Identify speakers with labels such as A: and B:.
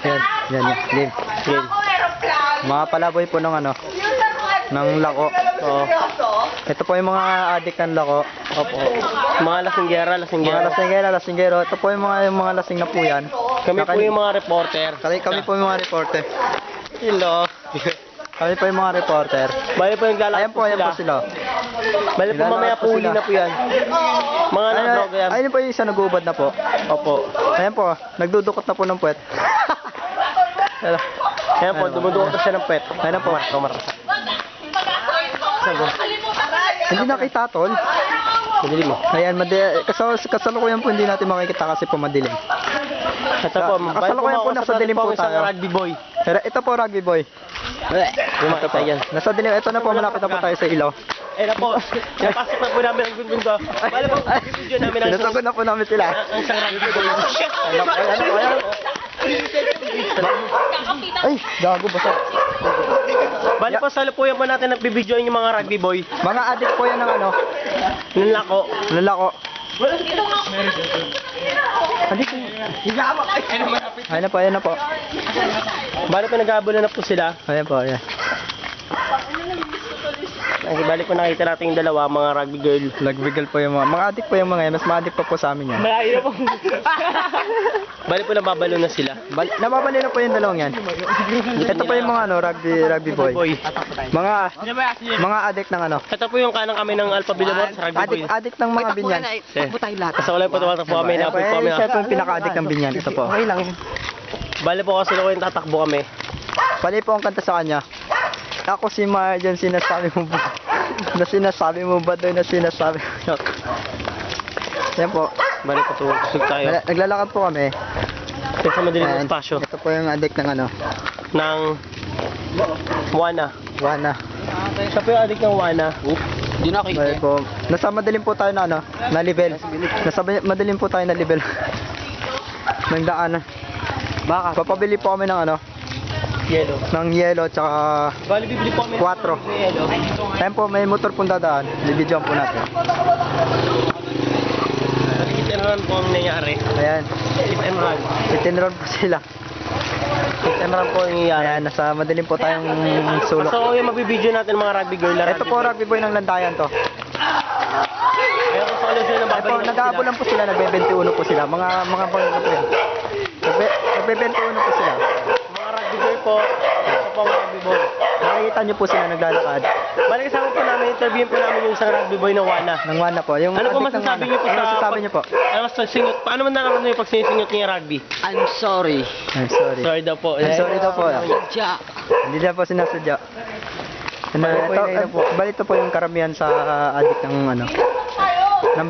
A: Yan, yan, yan. Game. Game. Mga palaboy po ng ano, ng lako.
B: Oo.
A: Ito po yung mga adik ng lako.
B: Opo. Mga lasinggera.
A: Mga lasinggero. Ito po yung mga lasing na po yan.
B: Kami po yung mga reporter.
A: Kami po yung mga reporter.
B: Hello.
A: Kami po yung mga reporter.
B: Bali po yung lalaki
A: Ayan po sila.
B: Bali po mamaya po huli na po yan. Mga nagdroga yan.
A: Ayun po yung isa nag-uubad na po.
B: Opo.
A: Ayan po, nagdudukot na po ng puwet.
B: Ayan po, dumudukot na siya ng pet.
A: Ayan po. Hindi nakita tol.
B: Madilim mo.
A: Ayan, kasalukuyan po hindi natin makikita kasi po madilim.
B: Ito po,
A: kasalukuyan po nasa dilim po
B: isang
A: tayo.
B: rugby boy.
A: Pero ito po rugby boy.
B: Yung makita yan.
A: Nasa dilim, ito na po, malapit na po tayo sa ilaw.
B: Eh na po, napasok na po namin ang gungun ko. Bali po, video namin ang
A: Sinasagod na po namin sila.
B: ang isang rugby boy.
A: Ay, gago basta.
B: Bali po, salupuyan po natin nagbibidyoin yung mga rugby boy.
A: Mga adik po yan ng ano,
B: Ng lako.
A: lalako. Adik. Ayan na po, ayan na po.
B: Bali po, naghahabol na po sila.
A: Ayan po, ayan.
B: Ay, bali po nakita natin yung dalawa, mga rugby girl.
A: Nagbigil po yung mga adik po yung mga yan. Mas maadik pa po sa amin yan.
B: Malayo na po. Bali po, nababalo na sila.
A: Nababali na po yung dalawang yan. Ito po yung mga ano, rugby boy. Mga adik ng ano.
B: Ito po yung kanang kami ng Alpha Bilabor sa rugby boy.
A: Adik ng mga binyan.
B: Sa kulay po tumatakbo kami, napoy po kami.
A: Siya po yung pinaka-adik ng binyan. Ito po.
B: Okay lang. Bali po kasi yung tatakbo kami.
A: Pali po ang kanta sa kanya. Ako si Marjan, sinasabi mo ba? Na sinasabi mo ba doon na sinasabi mo? Yan po.
B: Bali po tusog tayo.
A: Naglalakad po kami.
B: Ito sa madilim
A: Ayan.
B: ng espasyo.
A: Ito po yung adik ng ano.
B: Ng Wana.
A: Wana.
B: Siya po yung adik ng Wana. Hindi na
A: Bali po. Nasa madilim po tayo na ano, na level. Nasa madilim po tayo na level. Ng daan.
B: Baka.
A: Papabili po kami ng ano,
B: Yellow.
A: ng yelo tsaka
B: Bali bibili po kami.
A: 4.
B: ng yellow.
A: Ayan po, may motor pong dadaan. Bibidyoan po natin.
B: Hit and run po ang nangyari.
A: Ayan.
B: Hit and run.
A: Itinron po sila.
B: Hit and run po ang nangyari.
A: Ayan, nasa madilim po tayong sulok.
B: So yung magbibideo natin mga rugby girl.
A: Ito po, rugby boy ng landayan to.
B: Kaya po sa ulit sila
A: Ay po,
B: nababalik
A: nag-aabulan po sila, nagbe-21 po sila. Mga bangga po yan. Nagbe-21 po sila.
B: Mga rugby girl po. Ito po ang rugby boy.
A: Nakikita niyo po sila naglalakad.
B: Bali kasama po namin, interviewin po namin yung isang rugby boy na Wana.
A: Nang Wana po. Yung
B: Ano po
A: adik ng
B: masasabi
A: Wana.
B: niyo po sa...
A: Ano masasabi niyo po?
B: Ano masasingot? Paano man nararamdaman niyo pag sinisingot niyo yung rugby?
C: I'm sorry.
A: Ay, sorry.
B: Sorry daw po.
A: Ay, sorry daw po.
C: Jack.
A: Hindi na po sinasadya. Ano, ito po yung karamihan sa adik ng ano. Ng